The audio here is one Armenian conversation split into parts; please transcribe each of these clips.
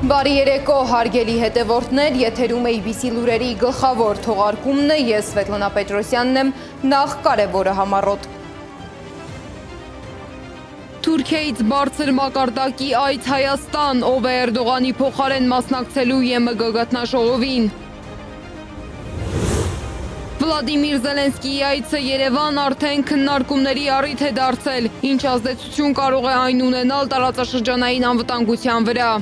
Բարի երեկո, հարգելի հետևորդներ, եթերում ABC լուրերի գլխավոր թողարկումն է, ես Սվետլանա Պետրոսյանն եմ, նախ կարևորը համառոտ։ Թուրքիայից բարձր մակարդակի այց Հայաստան, ով է Էրդողանի փոխարեն մասնակցելու ԵՄԳ գաղտնաշողովին։ Վլադիմիր Զելենսկիի այցը Երևան արդեն քննարկումների առիթ է դարձել, ինչ ազդեցություն կարող է այն ունենալ տարածաշրջանային անվտանգության վրա։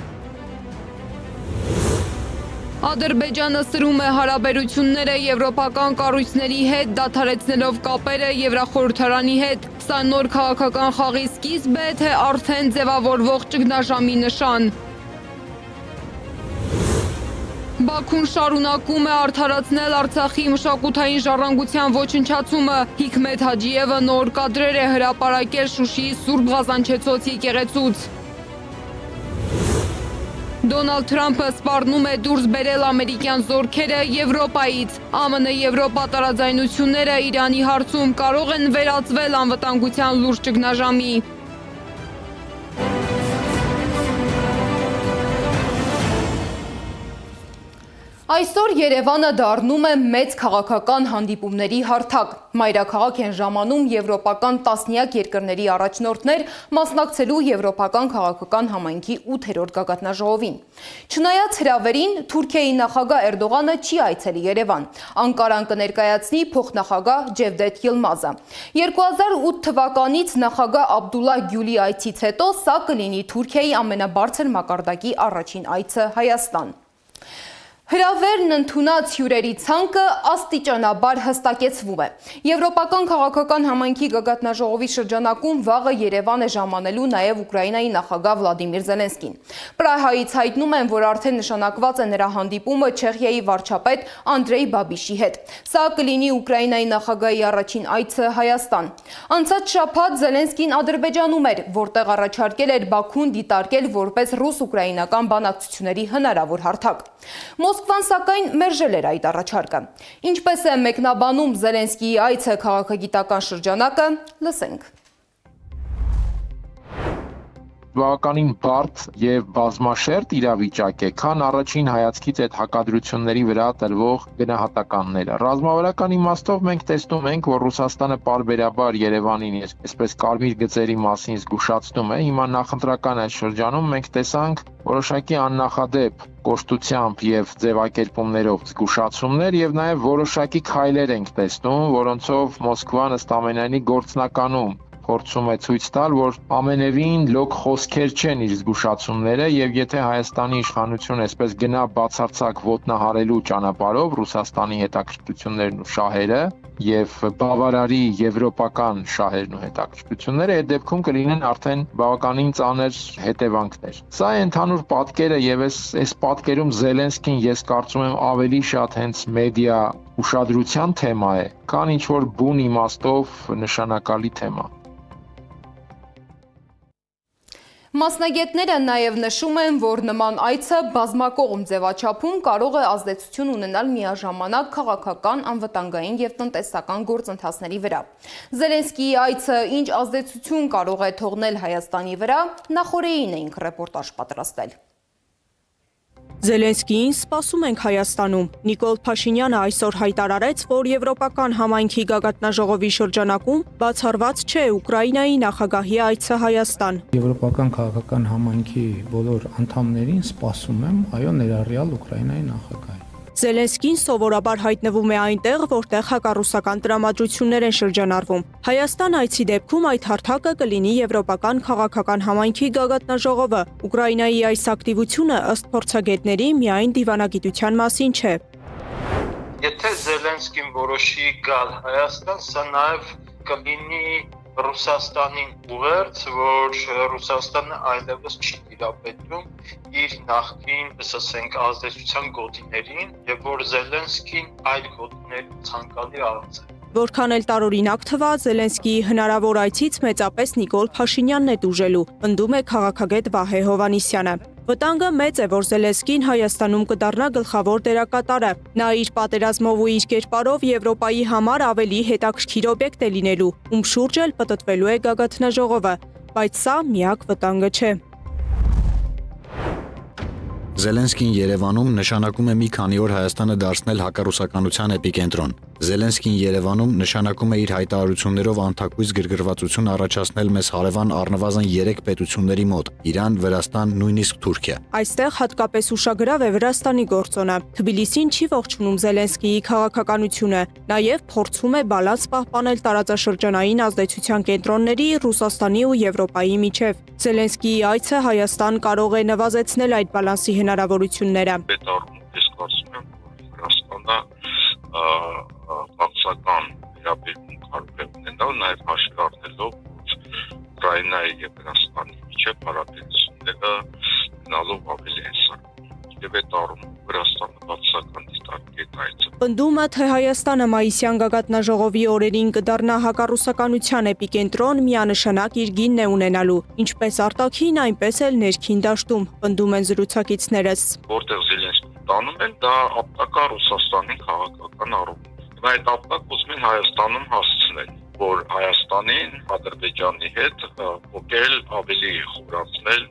Ադրբեջանը սրում է հարաբերությունները եվրոպական կառույցների հետ, դադարեցնելով կապերը Եվրախորհրդարանի հետ։ Սա նոր քաղաքական խաղի սկիզբ է, թե արդեն ձևավորվող ճգնաժամի նշան։ Բաքուն շարունակում է արդարացնել Արցախի մշակութային ժառանգության ոչնչացումը։ Հիկմետ Հաջիևը նոր կադրեր է հրապարակել Շուշիի Սուրբ Ղազանչեցոց եկեղեցուց։ Դոնալդ Թրամփը սպառնում է դուրս բերել ամերիկյան զորքերը Եվրոպայից։ ԱՄՆ-Եվրոպա տարաձայնությունները Իրանի հարցում կարող են վերածվել անվտանգության լուրջ ճգնաժամի։ Այսօր Երևանը դառնում է մեծ քաղաքական հանդիպումների հարթակ։ Մայրաքաղաք են ժամանում եվրոպական տասնյակ երկրների առաջնորդներ մասնակցելու Եվրոպական քաղաքական համայնքի 8-րդ գագաթնաժողովին։ Չնայած հրավերին, Թուրքիայի նախագահ Էրդողանը չի այցելի Երևան։ Անկարան կներկայացնի փոխնախագահ Ջևդեթ Յիլմազը։ 2008 թվականից նախագահ Աբդուլլահ Գյուլի այցից հետո սա կլինի Թուրքիայի ամենաբարձր մակարդակի առաջին այցը Հայաստան։ Հրավերն ընդունած հյուրերի ցանկը աստիճանաբար հստակեցվում է։ Եվրոպական քաղաքական համայնքի գագաթնաժողովի շրջանակում վաղը Երևան է ժամանելու նաև Ուկրաինայի նախագահ Վլադիմիր Զելենսկին։ Պրահայից հայտնում են, որ արդեն նշանակված է նրա հանդիպումը Չեխիայի վարչապետ Անդրեյ Բաբիշի հետ։ Սա կլինի Ուկրաինայի նախագահի առաջին այցը Հայաստան։ Անցած շաբաթ Զելենսկին Ադրբեջանում էր, որտեղ առաջարկել էր Բաքուն դիտարկել որպես ռուս-ուկրաինական բանակցությունների հնարավոր հարթակ։ Մոսկվան սակայն մերժել էր այդ առաջարկը։ Ինչպես է մեկնաբանում Զելենսկիի այցը քաղաքագիտական շրջանակը, լսենք։ Բավականին բարդ եւ բազմաշերտ իրավիճակ է, քան առաջին հայացքից այդ հակադրությունների վրա տրվող գնահատականները։ Ռազմավարական իմաստով մենք տեսնում ենք, որ Ռուսաստանը պարբերաբար Երևանին այսպես կարմիր գծերի մասին զգուշացնում է։ Հիմա նախընտրական այս շրջանում մենք տեսանք որոշակի աննախադեպ կոշտությամբ եւ ձևակերպումներով զգուշացումներ եւ նաեւ որոշակի քայլեր ենք տեսնում, որոնցով Մոսկվան ըստ ամենայնի գործնականում փորձում է ցույց տալ, որ ամենևին լոկ խոսքեր չեն իր զգուշացումները եւ եթե Հայաստանի իշխանությունը այսպես գնա բացարձակ ոտնահարելու ճանապարհով Ռուսաստանի հետաքրքրություններն ու շահերը եւ բավարարի եվրոպական շահերն ու հետաքրքրությունները, այդ դեպքում կլինեն արդեն բավականին ծանր հետևանքներ։ Սա է ընդհանուր պատկերը եւ այս պատկերում Զելենսկին ես կարծում եմ ավելի շատ հենց մեդիա ուշադրության թեմա է, քան ինչ որ բուն իմաստով նշանակալի թեմա։ Մասնագետները նաև նշում են, որ նման այցը բազմակողմ ձևաչափում կարող է ազդեցություն ունենալ միաժամանակ քաղաքական, անվտանգային եւ տնտեսական գործընթացների վրա։ Զելենսկիի այցը ինչ ազդեցություն կարող է թողնել Հայաստանի վրա, նախորդին էինք ռեպորտաժ պատրաստել։ Զելենսկիին սպասում ենք Հայաստանում։ Նիկոլ Փաշինյանը այսօր հայտարարեց, որ Եվրոպական համայնքի գագաթնաժողովի շրջանակում բացառված չէ Ուկրաինայի նախագահի այցը Հայաստան։ Եվրոպական քաղաքական համայնքի բոլոր անդամներին սպասում եմ, այո, ներառյալ Ուկրաինայի նախագահի։ Զելենսկին սովորաբար հայտնվում է այնտեղ, որտեղ հակառուսական տրամադրություններ են շրջանառվում։ Հայաստան այցի դեպքում այդ հարթակը կլինի Եվրոպական քաղաքական համայնքի գագաթնաժողովը։ Ուկրաինայի այս ակտիվությունը ըստ փորձագետների միայն դիվանագիտության մասին չէ։ Եթե Զելենսկին որոշի գալ Հայաստան, սա նաև կլինի Ռուսաստանին ուղերձ, որ Ռուսաստանը այլևս չի տիրապետում իր նախկին, ասենք, ազդեցության գոտիներին եւ որ Զելենսկին այլ գոտիներ ցանկալի արծե։ Որքան էլ տարօրինակ թվա, Զելենսկիի հնարավոր այցից մեծապես Նիկոլ Փաշինյանն է տուժելու, պնդում է քաղաքագետ Վահե Հովհաննիսյանը։ Վտանգը մեծ է, որ Զելենսկին Հայաստանում կդառնա գլխավոր դերակատարը։ Նա իր պատերազմով ու իր կերպարով Եվրոպայի համար ավելի հետաքրքիր օբյեկտ է լինելու, ում շուրջ էլ պտտվելու է գագաթնաժողովը, բայց սա միակ վտանգը չէ։ Զելենսկին Երևանում նշանակում է մի քանի օր Հայաստանը դարձնել հակառուսականության էպիկենտրոն։ Զելենսկին Երևանում նշանակում է իր հայտարարություններով անթակույց գրգռվածություն առաջացնել մեզ հարևան առնվազն 3 պետությունների մոտ՝ Իրան, Վրաստան, նույնիսկ Թուրքիա։ Այստեղ հատկապես ուշագրավ է Վրաստանի գործոնը։ Թբիլիսին չի ողջունում Զելենսկիի քաղաքականությունը, նաև փորձում է բալանս պահպանել տարածաշրջանային ազդեցության կենտրոնների Ռուսաստանի ու Եվրոպայի միջև։ Զելենսկիի այցը Հայաստան կարող է նվազեցնել այդ բալանսի հնարավորությունները։ Ես կարծում եմ, որ Վրաստանը բացական վերաբերմունք կարող է ունենալ, նաև հաշվի առնելով, որ Ուկրաինայի եւ Վրաստանի միջև հարաբերությունները գնալով ավելի են սարքում։ Եվ այդ առումով Վրաստանը բացական դիտարկի այդ այցը։ Պնդումը, թե Հայաստանը մայիսյան գագաթնաժողովի օրերին կդառնա հակառուսականության էպիկենտրոն, միանշանակ իր գինն է ունենալու, ինչպես արտաքին, այնպես էլ ներքին դաշտում, պնդում են զրուցակիցներս։ Որտեղ Զելենսկին տանում են, դա ապտակա Ռուսաստանի քաղաքական առումով։ Այդ ապտակ ուզում են Հայաստանում հասցնել, որ Հայաստանին Ադրբեջանի հետ ոգել ավելի խորացնել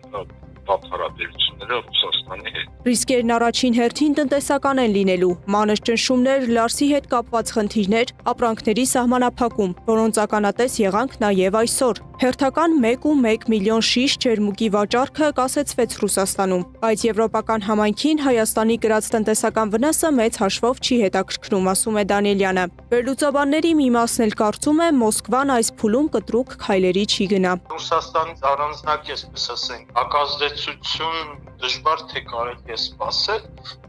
հարաբերությունները Ռուսաստանի հետ։ Ռիսկերն առաջին հերթին տնտեսական են լինելու, մանր ճնշումներ, Լարսի հետ կապված խնդիրներ, ապրանքների սահմանափակում, որոնց ականատես եղանք նաև այսօր։ Հերթական 1.1 միլիոն շիշ ջերմուկի վաճառքը կասեցվեց Ռուսաստանում, բայց եվրոպական համայնքին Հայաստանի կրած տնտեսական վնասը մեծ հաշվով չի հետաքրքրում, ասում է Դանիելյանը։ Վերլուծաբանների մի մասն էլ կարծում է Մոսկվան այս փուլում կտրուկ քայլերի չի գնա։ Ռուսաստանից առանձնակ այսպես ասենք, հակազդեցություն դժվար թե կարելի է սպասել,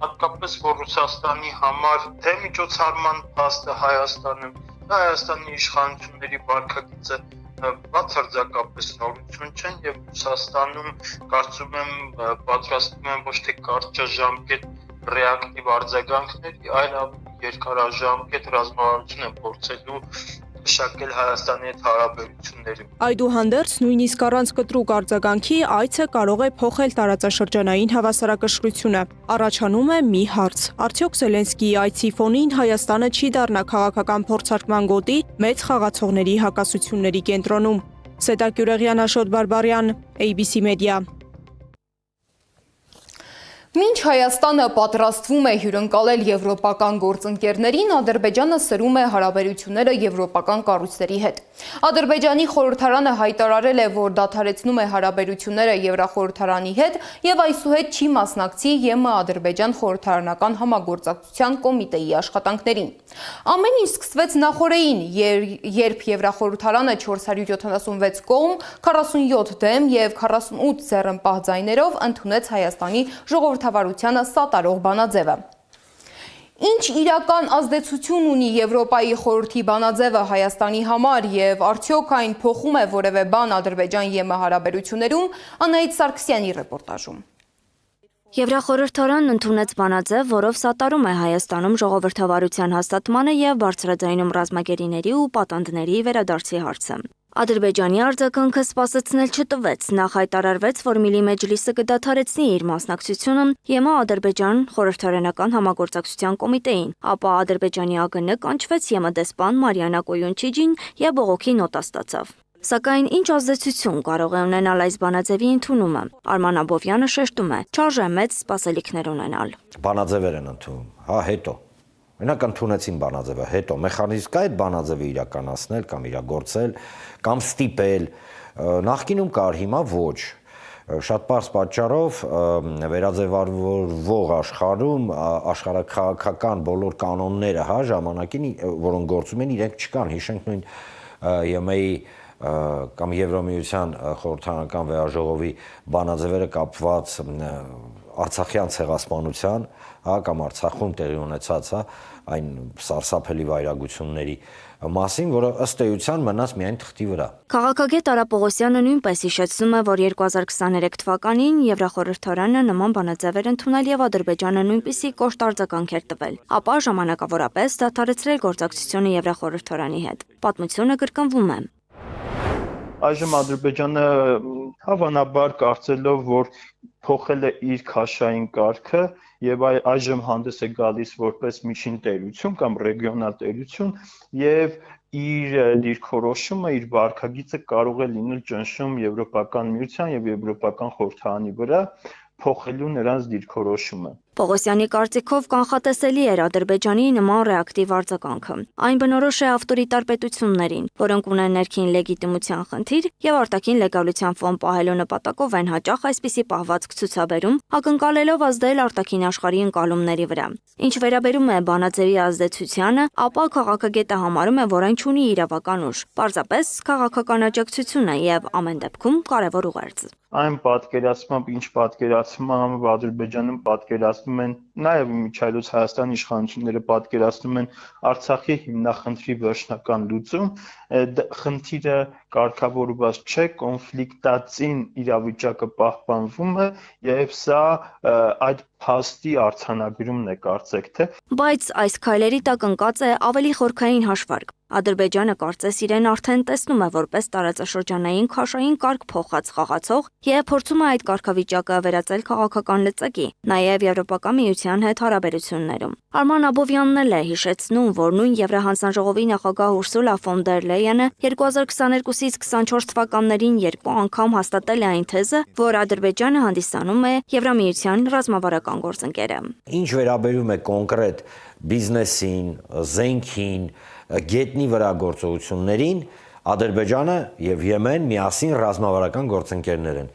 հատկապես որ Ռուսաստանի համար թե միջոցառման փաստը Հայաստանում, Հայաստանի իշխանությունների վարքագիծը բացարձակապես նորություն չեն եւ Ռուսաստանում կարծում եմ պատրաստվում են ոչ թե կարճաժամկետ ռեակտիվ արձագանքների, այլ երկարաժամկետ ռազմավարություն են փորձելու մշակել Հայաստանի հետ հարաբերությունների։ Այդուհանդերձ, նույնիսկ առանց կտրուկ արձագանքի այցը կարող է փոխել տարածաշրջանային հավասարակշռությունը։ Առաջանում է մի հարց. արդյոք Զելենսկիի այցի ֆոնին Հայաստանը չի դառնա քաղաքական փորձարկման գոտի մեծ խաղացողների հակասությունների կենտրոնում։ Սետա Գյուրեղյան, Աշոտ Բարբարյան, ABC Media։ Մինչ Հայաստանը պատրաստվում է հյուրընկալել եվրոպական գործընկերներին, Ադրբեջանը սրում է հարաբերությունները եվրոպական կառույցների հետ։ Ադրբեջանի խորհրդարանը հայտարարել է, որ դադարեցնում է հարաբերությունները Եվրախորհրդարանի հետ եւ այսուհետ չի մասնակցի ԵՄ-Ադրբեջան խորհրդարանական համագործակցության կոմիտեի աշխատանքներին։ Ամեն ինչ սկսվեց նախօրեին, երբ Եվրախորհրդարանը 476 կողմ, 47 դեմ եւ 48 ձեռնպահ ձայներով ընդունեց Հայաստանի ժողովրդավարությանը սատարող բանաձևը։ Ինչ իրական ազդեցություն ունի Եվրոպայի խորհրդի բանաձևը Հայաստանի համար եւ արդյոք այն փոխում է որևէ բան Ադրբեջան-ԵՄ հարաբերություններում, Անահիտ Սարգսյանի ռեպորտաժում։ Եվրախորհրդարանն ընդունեց բանաձև, որով սատարում է Հայաստանում ժողովրդավարության հաստատմանը եւ բարձրաձայնում ռազմագերիների ու պատանդների վերադարձի հարցը։ Ադրբեջանի արձագանքը սպասեցնել չտվեց, նախ հայտարարվեց, որ Միլի Մեջլիսը կդադարեցնի իր մասնակցությունը ԵՄ-Ադրբեջան խորհրդարանական համագործակցության կոմիտեին, ապա Ադրբեջանի ԱԳՆ կանչվեց ԵՄ դեսպան Մարիանա Կոյունչիջին եւ բողոքի նոտա ստացավ։ Սակայն ինչ ազդեցություն կարող է ունենալ այս բանաձևի ընդունումը։ Արման Աբովյանը շեշտում է, չարժե մեծ սպասելիքներ ունենալ։ Բանաձևեր են ընդունում, հետո։ Մենակ ընդունեցին բանաձևը, հետո մեխանիզմ կա այդ բանաձևը իրականացնել կամ իրագործել կամ ստիպել, նախկինում կար, հիմա ոչ։ Շատ պարզ պատճառով վերաձևավորվող աշխարհում աշխարհաքաղաքական բոլոր կանոնները, ժամանակին, որոնք գործում են, իրենք չկան, հիշենք նույն ԵՄ-ի կամ Եվրամիության խորհրդարանական վերաժողովի բանաձևերը կապված Արցախյան ցեղասպանության, կամ Արցախում տեղի ունեցած, այն սարսափելի վայրագությունների մասին, որը ըստ էության մնաց միայն թղթի վրա։ Քաղաքագետ Արա Պողոսյանը նույնպես հիշեցնում է, որ 2023 թվականին Եվրախորհրդարանը նման բանաձև էր ընդունել եւ Ադրբեջանը նույնպիսի կոշտ արձագանք էր տվել, ապա ժամանակավորապես դադարեցրել գործակցությունը Եվրախորհրդարանի հետ։ Պատմությունը կրկնվում է։ Այժմ Ադրբեջանը հավանաբար կարծելով, որ փոխել է իր քաշային կարգը եւ այժմ հանդես է գալիս որպես միջին տերություն կամ ռեգիոնալ տերություն եւ իր դիրքորոշումը, իր վարքագիծը կարող է լինել ճնշում Եվրոպական միության եւ Եվրոպական խորհրդարանի վրա, փոխելու նրանց դիրքորոշումը։ Պողոսյանի կարծիքով կանխատեսելի էր Ադրբեջանի նման ռեակտիվ արձագանքը։ Այն բնորոշ է ավտորիտար պետություններին, որոնք ունեն ներքին լեգիտիմության խնդիր եւ արտաքին լեգալության ֆոն պահելու նպատակով են հաճախ այսպիսի պահվածք ցուցաբերում, ակնկալելով ազդել արտաքին աշխարհի ընկալումների վրա։ Ինչ վերաբերում է բանաձևի ազդեցությանը, ապա քաղաքագետը համարում է, որ այն չունի իրավական ուժ, պարզապես քաղաքական աջակցություն է եւ ամեն դեպքում կարևոր ուղերձ։ Այն պատկերացմամբ, ինչ պատկերացմամբ Ադրբեջանում պատկերացնում են, նաև միջայլոց Հայաստանի իշխանությունները պատկերացնում են Արցախի հիմնախնդրի վերջնական լուծում, խնդիրը կարգավորված չէ, կոնֆլիկտածին իրավիճակը պահպանվում է եւ սա այդ փաստի արձանագրումն է կարծեք թե։ Բայց այս քայլերի տակ ընկած է ավելի խորքային հաշվարկ։ Ադրբեջանը կարծես իրեն արդեն տեսնում է որպես տարածաշրջանային քաշային կարգ փոխած խաղացող եւ փորձում է այդ կարգավիճակը վերածել քաղաքական լծակի, նաեւ Եվրոպական միության հետ հարաբերություններում։ Արման Աբովյանն էլ է հիշեցնում, որ նույն Եվրահանձնաժողովի նախագահ Ուրսուլա ֆոն դեր Լեյենը 2022-ից 24 թվականներին 2 անգամ հաստատել է այն թեզը, որ Ադրբեջանը հանդիսանում է Եվրամիության ռազմավարական գործընկերը։ Ինչ վերաբերում է կոնկրետ բիզնեսին, զենքին, գետնի վրա գործողություններին, Ադրբեջանը եւ Եմեն միասին ռազմավարական գործընկերներ են։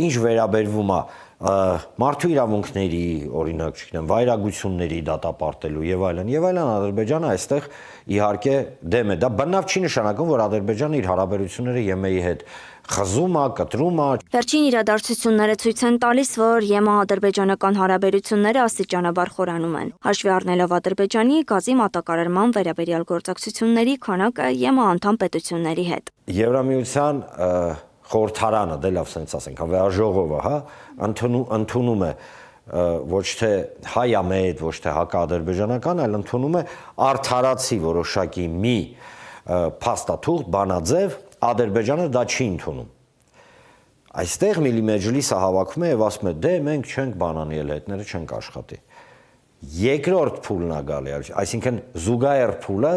Ինչ վերաբերվում է մարդու իրավունքների, օրինակ, չգիտեմ, վայրագությունների դատապարտելու եւ այլն, Ադրբեջանը այստեղ իհարկե դեմ է։ Դա բնավ չի նշանակում, որ Ադրբեջանը իր հարաբերությունները ԵՄ-ի հետ խզում է, կտրում է։ Վերջին իրադարձությունները ցույց են տալիս, որ ԵՄ-ադրբեջանական հարաբերությունները աստիճանաբար խորանում են։ Հաշվի առնելով Ադրբեջանի գազի մատակարարման վերաբերյալ գործակցությունների քանակը ԵՄ անդամ պետությունների հետ։ Եվրամիության խորհրդարանը, դե լավ սենց ասենք, վեաժողովը, հա, ընդունում է ոչ թե հայամետ, ոչ թե հակաադրբեջանական, այլ ընդունում է արդարացի որոշակի մի փաստաթուղթ, բանաձև, Ադրբեջանը դա չի ընդունում։ Այստեղ Միլի Մեջլիսը հավաքում է եւ ասում է՝ դե մենք չենք բանանի էլ հետները չենք աշխատի։ Երկրորդ փուլն է գալի, այսինքն զուգահեռ փուլը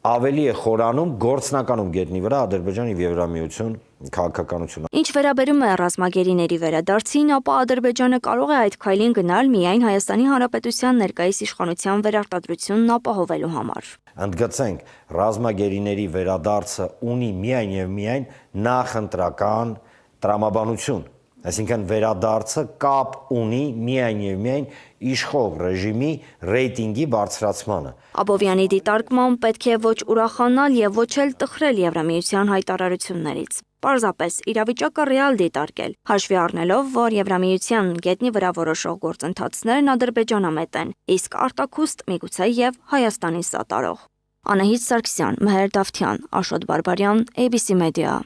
ավելի է խորանում գործնականում գետնի վրա Ադրբեջան եւ Եվրամիություն քաղաքականությունը։ Ինչ վերաբերում է ռազմագերիների վերադարձին, ապա Ադրբեջանը կարող է այդ քայլին գնալ միայն Հայաստանի Հանրապետության ներկայիս իշխանության վերարտադրությունն ապահովելու համար։ Ընդգծենք, ռազմագերիների վերադարձը ունի միայն եւ միայն նախընտրական տրամաբանություն, այսինքն վերադարձը կապ ունի միայն եւ միայն իշխող ռեժիմի ռեյտինգի բարձրացմանը։ Աբովյանի դիտարկմամբ պետք է ոչ ուրախանալ եւ ոչ էլ տխրել Եվրամիության հայտարարություններից։ Պարզապես իրավիճակը ռեալ դիտարկել, հաշվի առնելով, որ Եվրամիության գետնի վրա որոշող գործընթացներն ադրբեջանամետ են, իսկ արտաքուստ միգուցե եւ Հայաստանի սատարող։ Անահիտ Սարգսյան, Մհեր Դավթյան, Աշոտ Բարբարյան, ABC Media։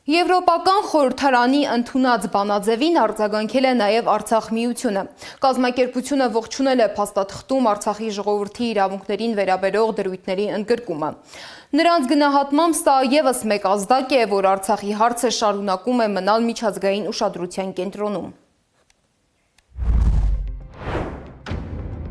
Եվրոպական խորհրդարանի ընդունած բանաձևին արձագանքել է նաև Արցախ միությունը։ Կազմակերպությունը ողջունել է փաստաթղթում Արցախի ժողովրդի իրավունքներին վերաբերող դրույթների ընդգրկումը։ Նրանց գնահատմամբ սա ևս մեկ ազդակ է, որ Արցախի հարցը շարունակում է մնալ միջազգային ուշադրության կենտրոնում։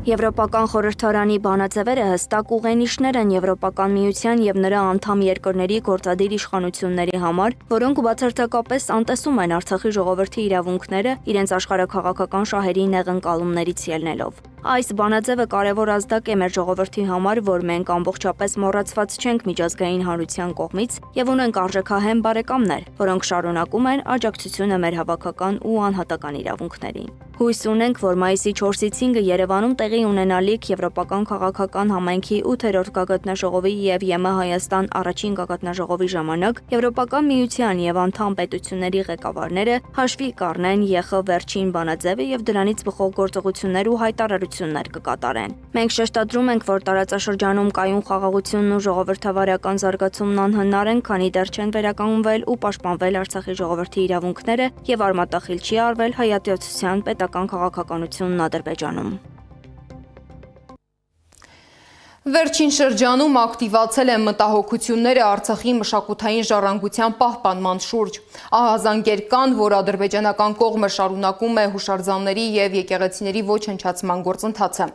Եվրոպական խորհրդարանի բանաձևերը հստակ ուղենիշներ են Եվրոպական միության եւ նրա անդամ երկրների գործադիր իշխանությունների համար, որոնք բացարձակապես անտեսում են Արցախի ժողովրդի իրավունքները իրենց աշխարհաքաղաքական շահերի նեղընկալումներից ելնելով։ Այս բանաձևը կարևոր ազդակ է մեր ժողովրդի համար, որ մենք ամբողջապես մոռացված չենք միջազգային հանրության կողմից եւ ունենք արժեքահեն բարեկամներ, որոնք շարունակում են աջակցությունը մեր հավաքական ու անհատական իրավունքներին։ Հույս ունենք, որ մայիսի 4-ից 5-ը Երևանում տեղի ունենալիք Եվրոպական քաղաքական համայնքի 8-րդ գագաթնաժողովի եւ ԵՄ Հայաստան առաջին գագաթնաժողովի ժամանակ Եվրոպական միության եւ անդամ պետությունների ղեկավարները հաշվի կառնեն ԵԽ վերջին բանաձևը եւ դրանից բխող գործողություններ ու հայտարարություններ կկատարեն։ Մենք շեշտադրում ենք, որ տարածաշրջանում կայուն խաղաղությունն ու ժողովրդավարական զարգացումն անհնար են, քանի դեռ չեն վերականգնվել ու պաշտպանվել Արցախի ժողովրդի իրավունքները եւ արմատախիլ չի արվել հայատյացության պետական քաղաքականությունն Ադրբեջանում։ Վերջին շրջանում ակտիվացել են մտահոգությունները Արցախի մշակութային ժառանգության պահպանման շուրջ։ Ահազանգեր կան, որ ադրբեջանական կողմը շարունակում է հուշարձանների և եկեղեցիների ոչնչացման գործընթացը։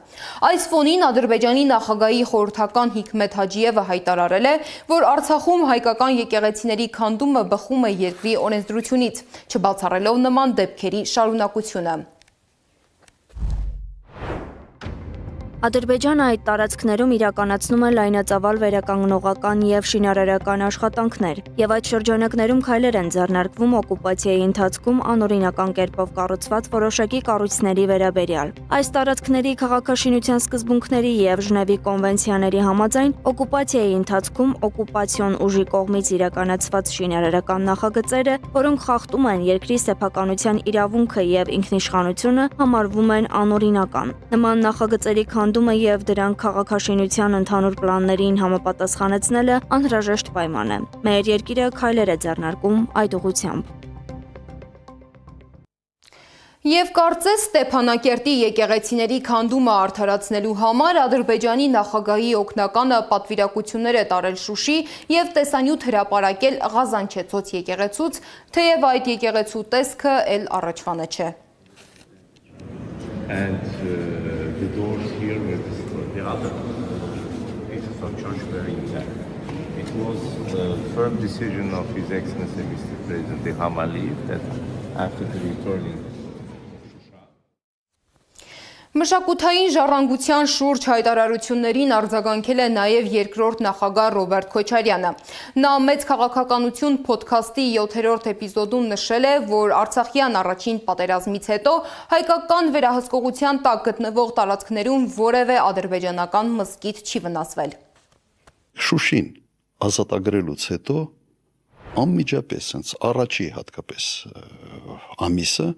Այս ֆոնին Ադրբեջանի նախագահի խորհրդական Հիկմետ Հաջիևը հայտարարել է, որ Արցախում հայկական եկեղեցիների քանդումը բխում է երկրի օրենսդրությունից, չբացառելով նման դեպքերի շարունակությունը։ Ադրբեջանը այդ տարածքներում իրականացնում է լայնածավալ վերականգնողական և շինարարական աշխատանքներ, և այդ շրջանակներում քայլեր են ձեռնարկվում օկուպացիայի ընթացքում անօրինական կերպով կառուցված որոշակի կառույցների վերաբերյալ։ Այս տարածքների քաղաքաշինության սկզբունքների և Ժնևի կոնվենցիաների համաձայն օկուպացիայի ընթացքում օկուպացիոն ուժի կողմից իրականացված շինարարական նախագծերը, որոնք խախտում են երկրի սեփականության իրավունքը և ինքնիշխանությունը, համարվում են անօրինական։ Նման նախագծերի և դրանք քաղաքաշինության ընդհանուր պլաններին համապատասխանեցնելը անհրաժեշտ պայման է։ Մեր երկիրը քայլեր է ձեռնարկում այդ ուղղությամբ։ Եվ կարծես Ստեփանակերտի եկեղեցիների քանդումը արդարացնելու համար Ադրբեջանի նախագահի օգնականը պատվիրակություններ է տարել Շուշի և տեսանյութ հրապարակել Ղազանչեցոց եկեղեցուց, թեև այդ եկեղեցու տեսքը էլ առաջվանը չէ։ The doors here were the other pieces of church were intact. It was the firm decision of His Excellency Mr. President Ilham Aliyev that after the returning Մշակութային ժառանգության շուրջ հայտարարություններին արձագանքել է նաև երկրորդ նախագահ Ռոբերտ Քոչարյանը։ Նա մեծ քաղաքականություն փոդքասթի 7-րդ էպիզոդում նշել է, որ Արցախյան առաջին պատերազմից հետո հայկական վերահսկողության տակ գտնվող տարածքներում որևէ ադրբեջանական մզկիթ չի վնասվել։ Շուշին ազատագրելուց հետո անմիջապես առաջի հատկապես ամիսը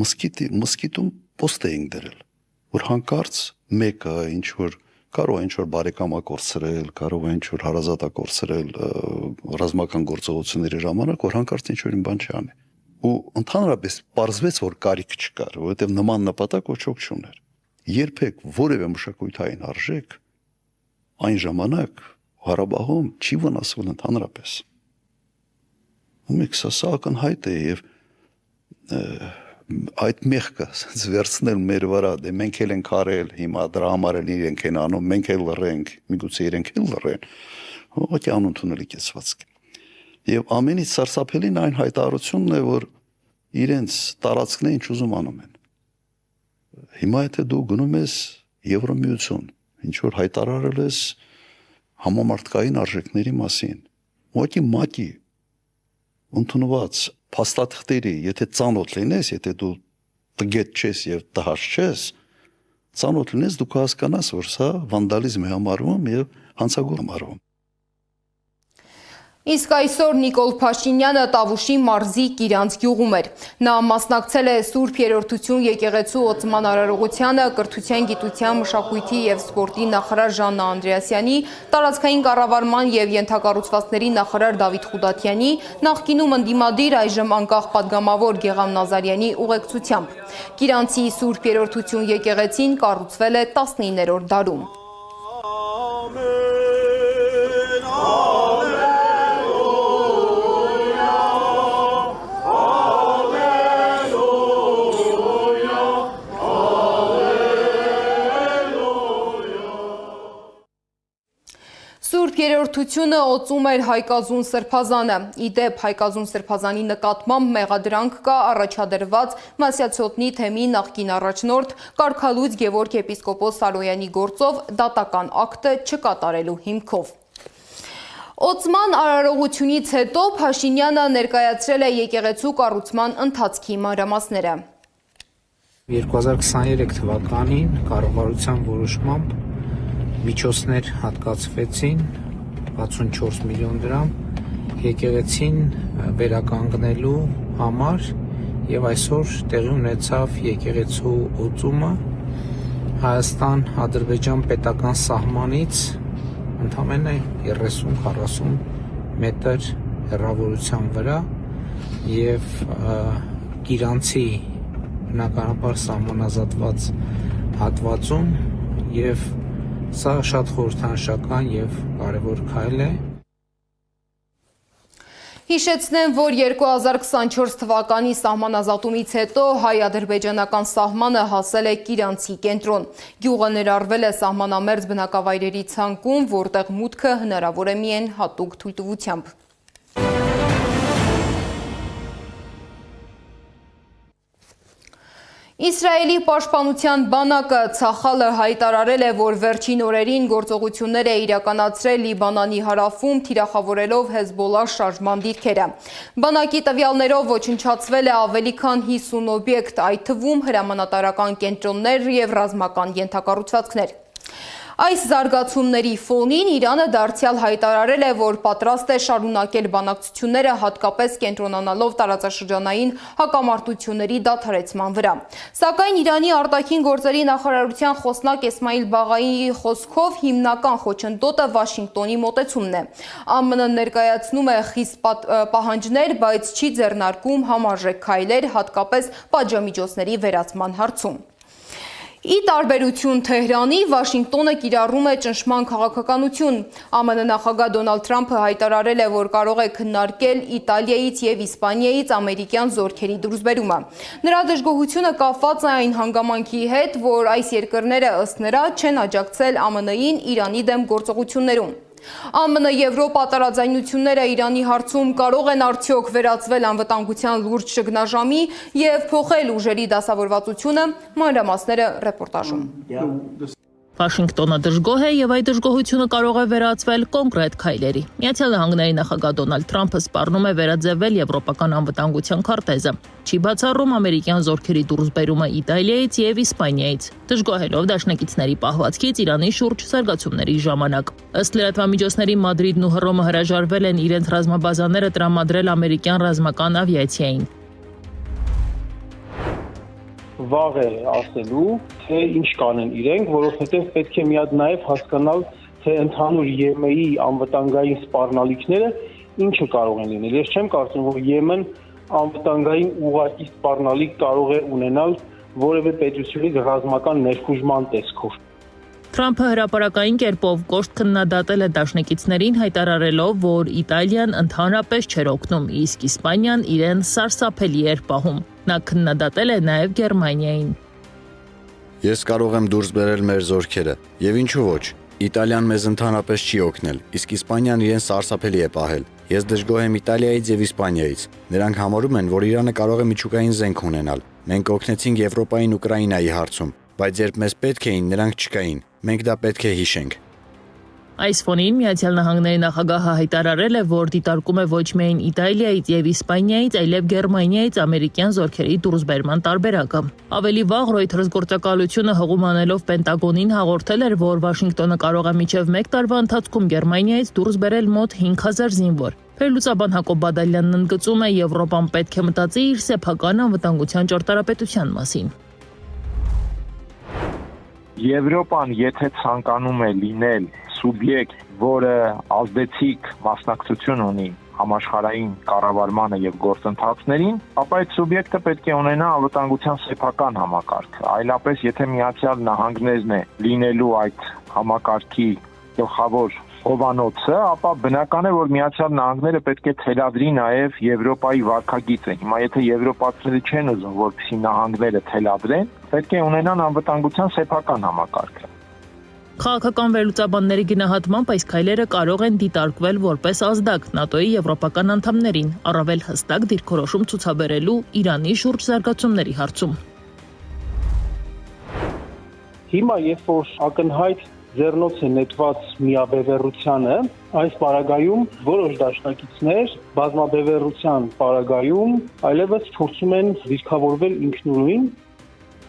մզկիթում post էինք դրել, որ հանկարծ մեկը ինչ-որ կարող է ինչ-որ բարեկամա կորցրել, կարող է ինչ-որ հարազատ կորցրել ռազմական գործողությունների ժամանակ, որ հանկարծ ինչ-որ բան չանի։ Ու ընդհանրապես պարզվեց, որ կարիք չկար, որովհետև նման նպատակ ոչ ոք չուներ։ Երբեք որևէ մշակութային արժեք այն ժամանակ Ղարաբաղում չի վնասվել ընդհանրապես։ Ու մեկ սա ակնհայտ է եւ այդ մեղքը վերցնել մեր վրա, դե մենք էլ ենք արել, հիմա դրա համար էլ իրենք են անում, մենք էլ լռենք, միգուցե իրենք էլ լռեն, ուղղակի անընդունելի կեցվածք։ Եվ ամենից սարսափելին այն հայտարարությունն է, որ իրենց տարածքն է ինչ ուզում անում են։ Հիմա եթե դու գնում ես Եվրոմիություն, ինչ որ հայտարարել ես համամարտկային արժեքների մասին, ուղղակի ՄԱԿ-ի ընդունված փաստաթղթերի, եթե ծանոթ լինես, եթե դու տգետ չես եւ տհաճ չես, ծանոթ լինես, դու կհասկանաս, որ սա վանդալիզմ է համարվում եւ հանցագործ համարվում։ Իսկ այսօր Նիկոլ Փաշինյանը Տավուշի մարզի Կիրանց գյուղում էր։ Նա մասնակցել է Սուրբ Երրորդություն եկեղեցու օծման արարողությանը կրթության, գիտության, մշակույթի եւ սպորտի նախարար Ժաննա Անդրեասյանի, տարածքային կառավարման եւ ենթակառուցվածքների նախարար Դավիթ Խուդատյանի, նախկինում ընդդիմադիր այժմ անկախ падգամավոր Գեգամ Նազարյանի ուղեկցությամբ։ Կիրանցի Սուրբ Երրորդություն եկեղեցին կառուցվել է 19-րդ դարում։ Սուրբ Երրորդությունը օծում էր Հայկազուն Սրբազանը։ Իդեպ Հայկազուն Սրբազանի նկատմամբ մեղադրանք կա առաջադրված Մասյացոտնի թեմի նախկին առաջնորդ Կարգալույծ Գևորգ եպիսկոպոս Սարոյանի գործով դատական ակտը չկատարելու հիմքով։ Օծման արարողությունից հետո Փաշինյանը ներկայացրել է եկեղեցու կառուցման ընթացքի մանրամասները։ 2023 թվականին կառավարության որոշմամբ միջոցներ հատկացվեցին 64 միլիոն դրամ եկեղեցին վերականգնելու համար եւ այսօր տեղի ունեցավ եկեղեցու օծումը Հայաստան-Ադրբեջան պետական սահմանից ընդամենը 30-40 մետր հեռավորության վրա եւ Կիրանցի բնականաբար սահմանազատված հատվածում եւ Սա շատ խորհրդանշական եւ կարեւոր քայլ է։ Հիշեցնեմ, որ 2024 թվականի սահմանազատումից հետո հայ-ադրբեջանական սահմանը հասել է Կիրանցի կենտրոն։ Գյուղը ներառվել է սահմանամերձ բնակավայրերի ցանկում, որտեղ մուտքը հնարավոր է միայն հատուկ թույլտվությամբ։ Իսրայելի պաշտպանության բանակը Ցախալը հայտարարել է, որ վերջին օրերին գործողություններ է իրականացրել Լիբանանի հարավում, թիրախավորելով Հեզբոլլա շարժման դիրքերը։ Բանակի տվյալներով ոչնչացվել է ավելի քան 50 օբյեկտ, այդ թվում հրամանատարական կենտրոններ և ռազմական ենթակառուցվածքներ։ Այս զարգացումների ֆոնին Իրանը դարձյալ հայտարարել է, որ պատրաստ է շարունակել բանակցությունները հատկապես կենտրոնանալով տարածաշրջանային հակամարտությունների դադարեցման վրա։ Սակայն Իրանի արտաքին գործերի նախարարության խոսնակ Էսմայիլ Բաղայիի խոսքով հիմնական խոչընդոտը Վաշինգտոնի մոտեցումն է։ ԱՄՆ ներկայացնում է խիստ պահանջներ, բայց չի ձեռնարկում համարժեք քայլեր, հատկապես պատժամիջոցների վերացման հարցում։ Ի տարբերություն Թեհրանի, Վաշինգտոնը կիրառում է ճնշման քաղաքականություն։ ԱՄՆ նախագահ Դոնալդ Թրամփը հայտարարել է, որ կարող է քննարկել Իտալիայից և Իսպանիայից ամերիկյան զորքերի դուրսբերումը։ Նրա դժգոհությունը կապված է այն հանգամանքի հետ, որ այս երկրները ըստ նրա չեն աջակցել ԱՄՆ-ին Իրանի դեմ գործողություններում։ ԱՄՆ-Եվրոպա տարաձայնությունները Իրանի հարցում կարող են արդյոք վերածվել անվտանգության լուրջ ճգնաժամի և փոխել ուժերի դասավորվածությունը, մանրամասները ռեպորտաժում։ Վաշինգտոնը դժգոհ է եւ այդ դժգոհությունը կարող է վերածվել կոնկրետ քայլերի։ Միացյալ Նահանգների նախագահ Դոնալդ Թրամփը սպառնում է վերաձևել եվրոպական անվտանգության քարտեզը։ Չի բացառում ամերիկյան զորքերի դուրսբերումը Իտալիայից եւ Իսպանիայից, դժգոհելով դաշնակիցների պահվածքից Իրանի շուրջ զարգացումների ժամանակ։ Ըստ լրատվամիջոցների Մադրիդն ու Հռոմը հրաժարվել են իրենց ռազմաբազաները տրամադրել ամերիկյան ռազմական ավիացիային։ Վաղ է ասելու, թե ինչ կանեն իրենք, որովհետև պետք է միად նաև հասկանալ, թե ընդհանուր Եմենի անվտանգային սպառնալիքները ինչը կարող են լինել։ Ես չեմ կարծում, որ Եմեն անվտանգային ուղղակի սպառնալիք կարող է ունենալ որևէ պետությունից ռազմական ներխուժման տեսքով։ Թրամփը հրապարակային կերպով կոշտ քննադատել է դաշնակիցներին, հայտարարելով, որ Իտալիան ընդհանրապես չէր օգնում, իսկ Իսպանիան իրեն սարսափելի էր պահում։ Նա քննադատել է նաև Գերմանիային։ Ես կարող եմ դուրս բերել մեր զորքերը, եւ ինչու ոչ։ Իտալիան մեզ ընդհանրապես չի օգնել, իսկ Իսպանիան իրեն սարսափելի է պահել։ Ես դժգոհ եմ Իտալիայից եւ Իսպանիայից։ Նրանք համարում են, որ Իրանը կարող է միջուկային զենք ունենալ։ Մենք օգնեցինք Եվրոպային Ուկրաինայի հարցում, բայց երբ մեզ պետք էին, նրանք չկային։ Մենք դա պետք է հիշենք։ Այս ֆոնին Միացյալ Նահանգների նախագահը հայտարարել է, որ դիտարկում է ոչ միայն Իտալիայից եւ Իսպանիայից, այլև Գերմանիայից ամերիկյան զորքերի դուրսբերման տարբերակը։ Ավելի վաղ Reuters գործակալությունը հղում անելով Պենտագոնին հաղորդել էր, որ Վաշինգտոնը կարող է մինչև 1 տարվա ընթացքում Գերմանիայից դուրս բերել մոտ 5000 զինվոր։ Վերլուծաբան Հակոբ Բադալյանն ընդգծում է, Եվրոպան պետք է մտածի իր սեփական անվտանգության ճարտարապետության մասին։ Եվրոպան, եթե ցանկանում է լինել սուբյեկտ, որը ազդեցիկ մասնակցություն ունի համաշխարհային կառավարմանը եւ գործընթացներին, ապա այդ սուբյեկտը պետք է ունենա անվտանգության սեփական համակարգ։ Այլապես, եթե Միացյալ Նահանգներն է լինելու այդ համակարգի գլխավոր հովանոցը, ապա բնական է, որ Միացյալ Նահանգները պետք է թելադրի նաև Եվրոպայի վարքագիծը։ Հիմա եթե եվրոպացիները չեն ուզում, որպեսզի նահանգները թելադրեն, պետք է ունենան անվտանգության սեփական համակարգը։ Քաղաքական վերլուծաբանների գնահատմամբ այս քայլերը կարող են դիտարկվել որպես ազդակ ՆԱՏՕ-ի եվրոպական անդամներին, առավել հստակ դիրքորոշում ցուցաբերելու Իրանի շուրջ զարգացումների հարցում։ Հիմա երբ որ ակնհայտ ձեռնոց է նետված միաբևեռությանը, այս պարագայում որոշ դաշնակիցներ բազմաբևեռության պարագայում այլևս փորձում են դիրքավորվել ինքնուրույն։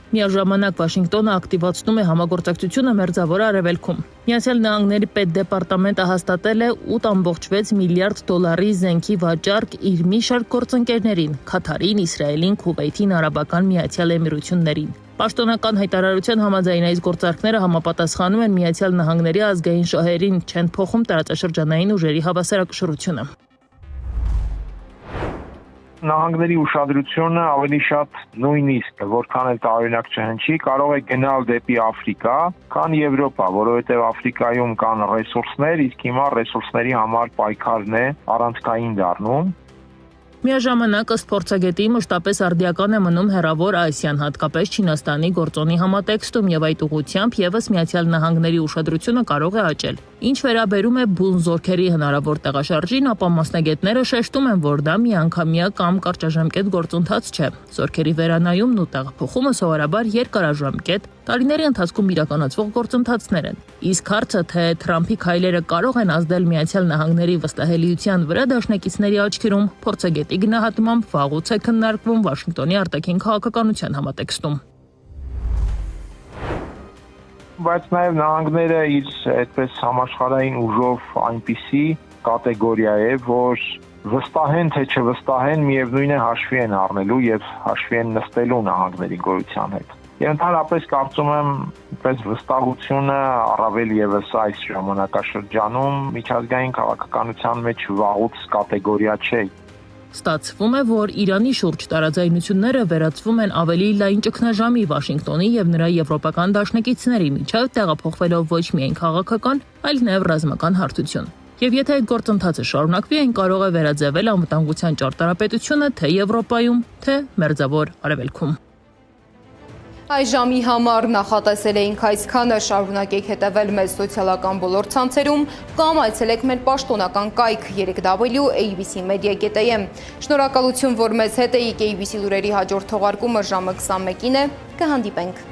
Միաժամանակ Վաշինգտոնը ակտիվացնում է համագործակցությունը Մերձավոր Արևելքում։ Միացյալ Նահանգների պետդեպարտամենտը հաստատել է 8.6 միլիարդ դոլարի զենքի վաճառք իր մի շարք գործընկերներին՝ Քաթարին, Իսրայելին, Քուվեյթին, Արաբական Միացյալ Էմիրություններին։ Պաշտոնական հայտարարության համաձայն այս գործարքները համապատասխանում են Միացյալ Նահանգների ազգային շահերին, չեն փոխում տարածաշրջանային ուժերի հավասարակշռությունը։ Նահանգների ուշադրությունը ավելի շատ նույնիսկ որքան էլ տարօրինակ չհնչի, կարող է գնալ դեպի Աֆրիկա, քան Եվրոպա, որովհետև Աֆրիկայում կան ռեսուրսներ, իսկ հիմա ռեսուրսների համար պայքարն է առանցքային դառնում։ Միաժամանակ ըստ փորձագետի մշտապես արդիական է մնում հեռավոր Ասիան, հատկապես Չինաստանի գործոնի համատեքստում եւ այդ ուղղությամբ եւս Միացյալ Նահանգների ուշադրությունը կարող է աճել։ Ինչ վերաբերում է բուն զորքերի հնարավոր տեղաշարժին, ապա մասնագետները շեշտում են, որ դա միանգամյա կամ կարճաժամկետ գործընթաց չէ։ Զորքերի վերանայումն ու տեղափոխումը սովորաբար երկարաժամկետ, տարիների ընթացքում իրականացվող գործընթացներ են։ Իսկ հարցը, թե Թրամփի քայլերը կարող են ազդել Միացյալ Նահանգների վստահելիության վրա դաշնակիցների աչքերում, փորձագետի գնահատմամբ վաղուց է քննարկվում Վաշինգտոնի արտաքին քաղաքականության համատեքստում։ Բայց նաև նահանգները իր այդպես համաշխարհային ուժով այնպիսի կատեգորիա է, որ վստահեն թե չվստահեն, միևնույն է հաշվի են առնելու եւ հաշվի են նստելու նահանգների գոյության հետ։ Եվ ընդհանրապես կարծում եմ, այդպես վստահությունը առավել եւս այս ժամանակաշրջանում միջազգային քաղաքականության մեջ վաղուց կատեգորիա չէ։ Ստացվում է, որ Իրանի շուրջ տարաձայնությունները վերածվում են ավելի լայն ճգնաժամի Վաշինգտոնի եւ նրա եվրոպական դաշնակիցների միջև, տեղափոխվելով ոչ միայն քաղաքական, այլ նաեւ ռազմական հարթություն։ Եվ եթե այդ գործընթացը շարունակվի, այն կարող է վերաձևել անվտանգության ճարտարապետությունը թե Եվրոպայում, թե Մերձավոր Արևելքում։ Այս ժամի համար նախատեսել էինք այսքանը, շարունակեք հետևել մեզ սոցիալական բոլոր ցանցերում կամ այցելեք մեր պաշտոնական կայք www.abcmedia.am։ Շնորհակալություն, որ մեզ հետ էիք։ ABC լուրերի հաջորդ թողարկումը ժամը 21-ին է, կհանդիպենք։